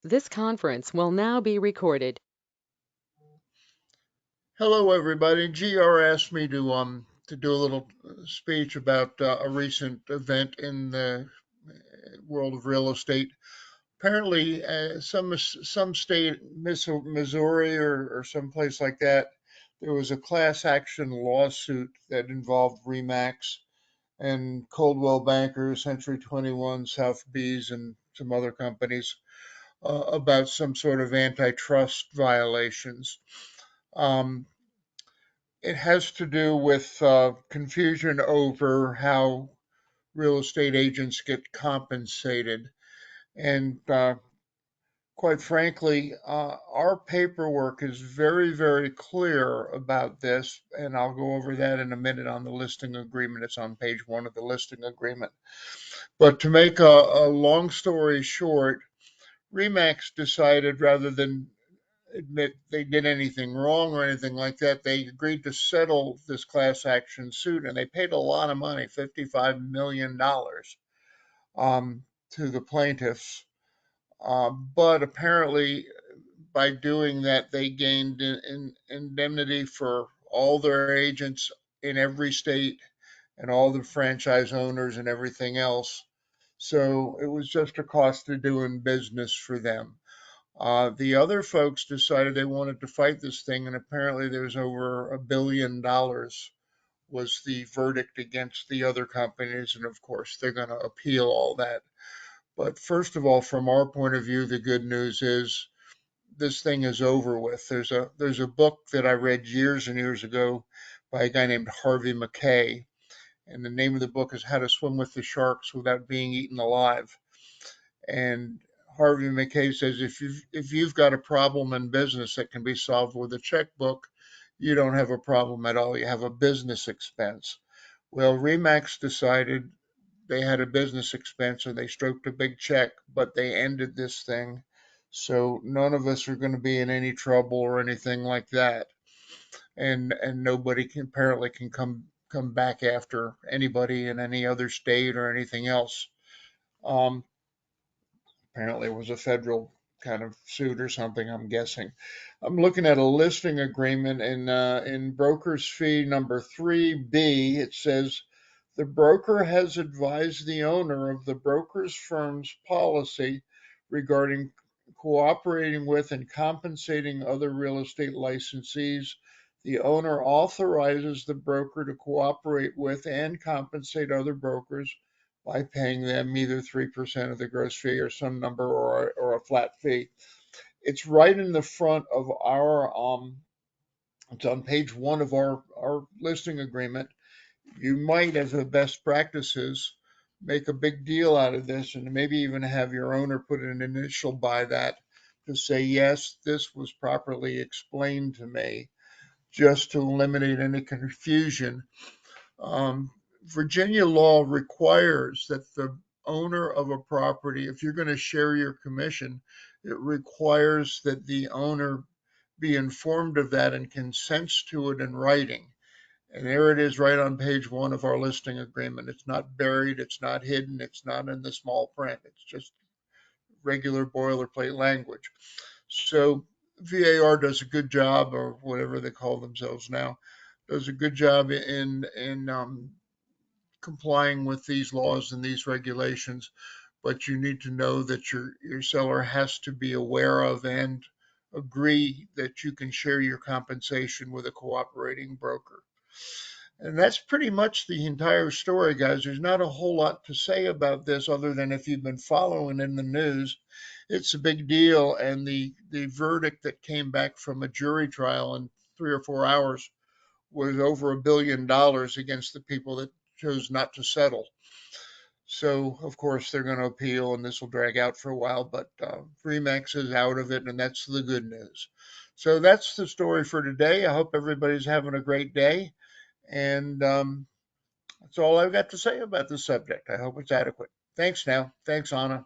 This conference will now be recorded. Hello, everybody. GR asked me to do a little speech about a recent event in the world of real estate. Apparently, some state, Missouri or someplace like that, there was a class action lawsuit that involved Remax and Coldwell Banker, Century 21, Sotheby's, and some other companies about some sort of antitrust violations. Um, It has to do with confusion over how real estate agents get compensated. And quite frankly, our paperwork is very, very clear about this. And I'll go over that in a minute on the listing agreement. It's on page one of the listing agreement. But to make a long story short, Remax decided rather than admit they did anything wrong or anything like that. They agreed to settle this class action suit and they paid a lot of money, $55 million, to the plaintiffs. But apparently, by doing that, they gained indemnity for all their agents in every state and all the franchise owners and everything else. So it was just a cost of doing business for them. The other folks decided they wanted to fight this thing, and apparently there's over $1 billion was the verdict against the other companies, and of course they're going to appeal all that. But first of all, from our point of view, the good news is this thing is over with. There's a book that I read years and years ago by a guy named Harvey Mackay, and the name of the book is How to Swim with the Sharks Without Being Eaten Alive. And Harvey Mackay says if you've got a problem in business that can be solved with a checkbook, you don't have a problem at all. You have a business expense. Well, Remax decided they had a business expense and they stroked a big check, but they ended this thing. So none of us are going to be in any trouble or anything like that. And nobody can apparently can come back after anybody in any other state or anything else. Um, Apparently it was a federal kind of suit or something, I'm guessing. I'm looking at a listing agreement in broker's fee number 3B. It says the broker has advised the owner of the broker's firm's policy regarding cooperating with and compensating other real estate licensees. The owner authorizes the broker to cooperate with and compensate other brokers by paying them either 3% of the gross fee or some number or a flat fee. It's right in the front of it's on page one of our listing agreement. You might, as a best practices, make a big deal out of this and maybe even have your owner put an initial by that to say, yes, this was properly explained to me, just to eliminate any confusion. Um, Virginia law requires that the owner of a property, if you're going to share your commission, it requires that the owner be informed of that and consents to it in writing. And there it is right on page one of our listing agreement. It's not buried, it's not hidden, it's not in the small print. It's just regular boilerplate language. So VAR does a good job, or whatever they call themselves now, does a good job in complying with these laws and these regulations, but you need to know that your seller has to be aware of and agree that you can share your compensation with a cooperating broker. And that's pretty much the entire story, guys. There's not a whole lot to say about this other than if you've been following in the news, it's a big deal. And the verdict that came back from a jury trial in 3 or 4 hours was over $1 billion against the people that chose not to settle. So, of course, they're going to appeal and this will drag out for a while, but Remax is out of it, and that's the good news. So, that's the story for today. I hope everybody's having a great day. And that's all I've got to say about this subject. I hope it's adequate. Thanks now. Thanks, Anna.